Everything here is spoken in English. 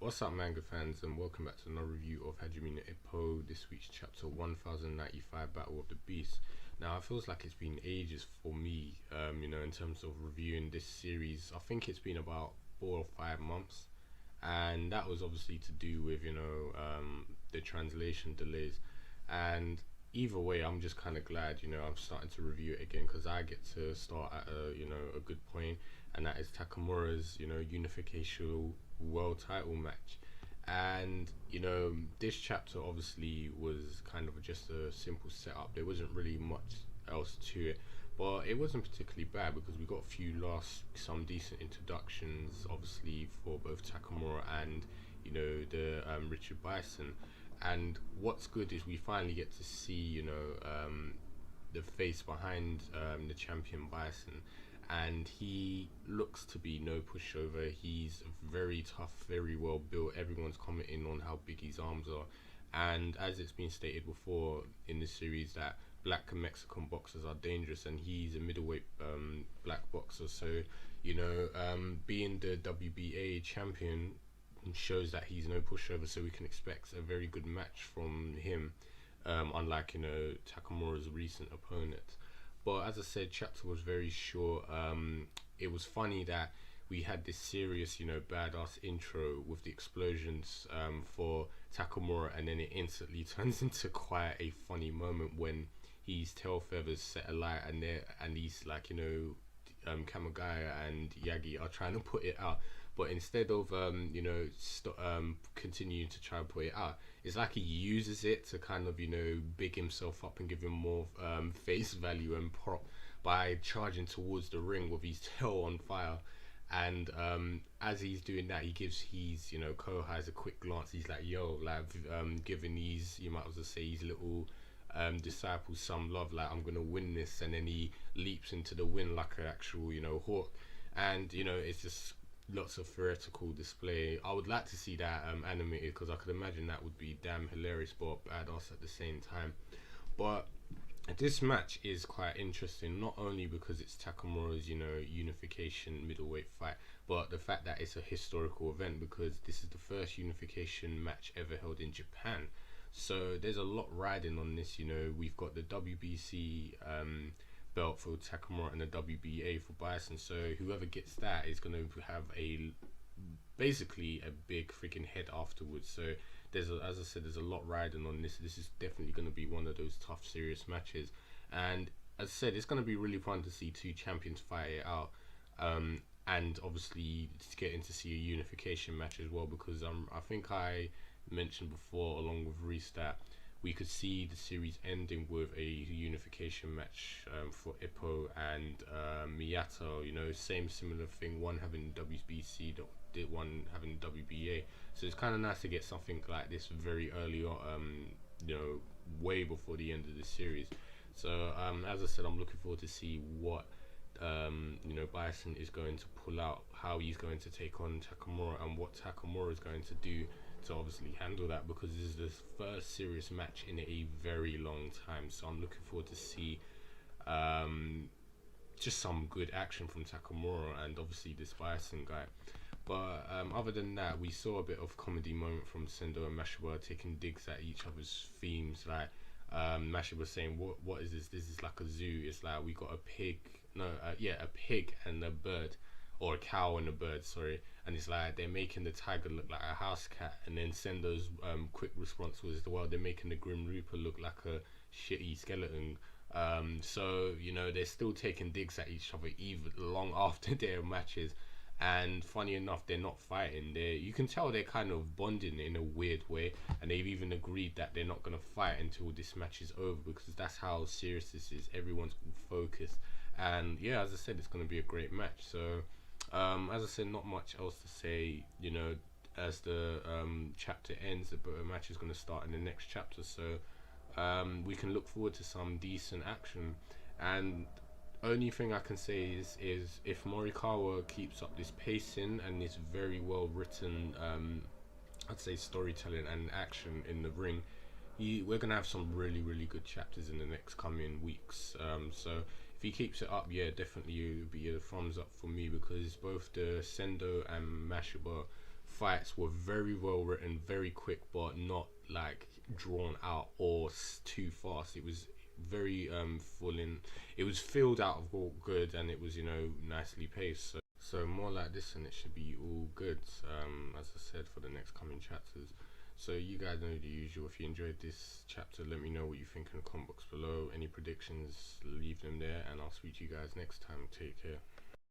What's up, manga fans, and welcome back to another review of Hajime no Ippo. This week's chapter 1095, Battle of the Beast. Now, it feels like it's been ages for me, in terms of reviewing this series. I think it's been about 4 or 5 months, and that was obviously to do with, the translation delays. And either way, I'm just kind of glad, I'm starting to review it again because I get to start at a good point, and that is Takamura's, unification world title match. And this chapter obviously was kind of just a simple setup. There wasn't really much else to it, but it wasn't particularly bad because we got some decent introductions, obviously, for both Takamura and the Richard Bison. And what's good is we finally get to see the face behind the champion Bison, and he looks to be no pushover. He's very tough, very well built. Everyone's commenting on how big his arms are, and as it's been stated before in this series, that black and Mexican boxers are dangerous, and he's a middleweight black boxer. So being the WBA champion shows that he's no pushover, so we can expect a very good match from him, unlike Takamura's recent opponent. But as I said, chapter was very short. It was funny that we had this serious, badass intro with the explosions for Takamura, and then it instantly turns into quite a funny moment when his tail feathers set alight, and he's like, Kamagaya and Yagi are trying to put it out. But instead of continuing to try and put it out, it's like he uses it to kind of big himself up and give him more face value and prop by charging towards the ring with his tail on fire. And as he's doing that, he gives his Kohais a quick glance. He's like, yo, like giving these, you might as well say, his little disciples some love, like, I'm gonna win this. And then he leaps into the wind like an actual hawk. And it's just lots of theoretical display. I would like to see that animated, because I could imagine that would be damn hilarious but badass at the same time. But this match is quite interesting, not only because it's Takamura's unification middleweight fight, but the fact that it's a historical event, because this is the first unification match ever held in Japan. So there's a lot riding on this. We've got the WBC belt for Takamura and the WBA for Bison, so whoever gets that is going to have basically a big freaking head afterwards. So as I said, there's a lot riding on this. This is definitely going to be one of those tough, serious matches, and as I said, it's going to be really fun to see two champions fight it out, and obviously getting to see a unification match as well, because I think I mentioned before, along with Reese, that we could see the series ending with a unification match for Ippo and Miyato. Same similar thing, one having WBC, one having WBA. So it's kind of nice to get something like this very early on, way before the end of the series. So as I said, I'm looking forward to see what Bison is going to pull out, how he's going to take on Takamura, and what Takamura is going to do to obviously handle that, because this is the first serious match in a very long time. So I'm looking forward to see just some good action from Takamura and obviously this Bison guy. But other than that, we saw a bit of comedy moment from Sendo and Mashiba taking digs at each other's themes. Like Mashiba saying, what is this? This is like a zoo. It's like we got a pig, a pig and a bird, or a cow and a bird, sorry. And it's like they're making the tiger look like a house cat, and then Sendo's quick response was, well, they're making the Grim Reaper look like a shitty skeleton. So they're still taking digs at each other even long after their matches. And funny enough, they're not fighting. You can tell they're kind of bonding in a weird way, and they've even agreed that they're not going to fight until this match is over, because that's how serious this is. Everyone's focused, and yeah, as I said, it's going to be a great match. So as I said, not much else to say. As the chapter ends, the match is going to start in the next chapter, so we can look forward to some decent action. And only thing I can say is if Morikawa keeps up this pacing and this very well written, I'd say, storytelling and action in the ring, we're gonna have some really good chapters in the next coming weeks. So if he keeps it up, yeah, definitely it would be a thumbs up for me, because both the Sendo and Mashiba fights were very well written, very quick, but not like drawn out or too fast. It was very full in. It was filled out of all good, and it was, you know, nicely paced. So more like this, and it should be all good. As I said, for the next coming chapters. So you guys know the usual. If you enjoyed this chapter, let me know what you think in the comment box below. Any predictions, leave them there, and I'll speak to you guys next time. Take care.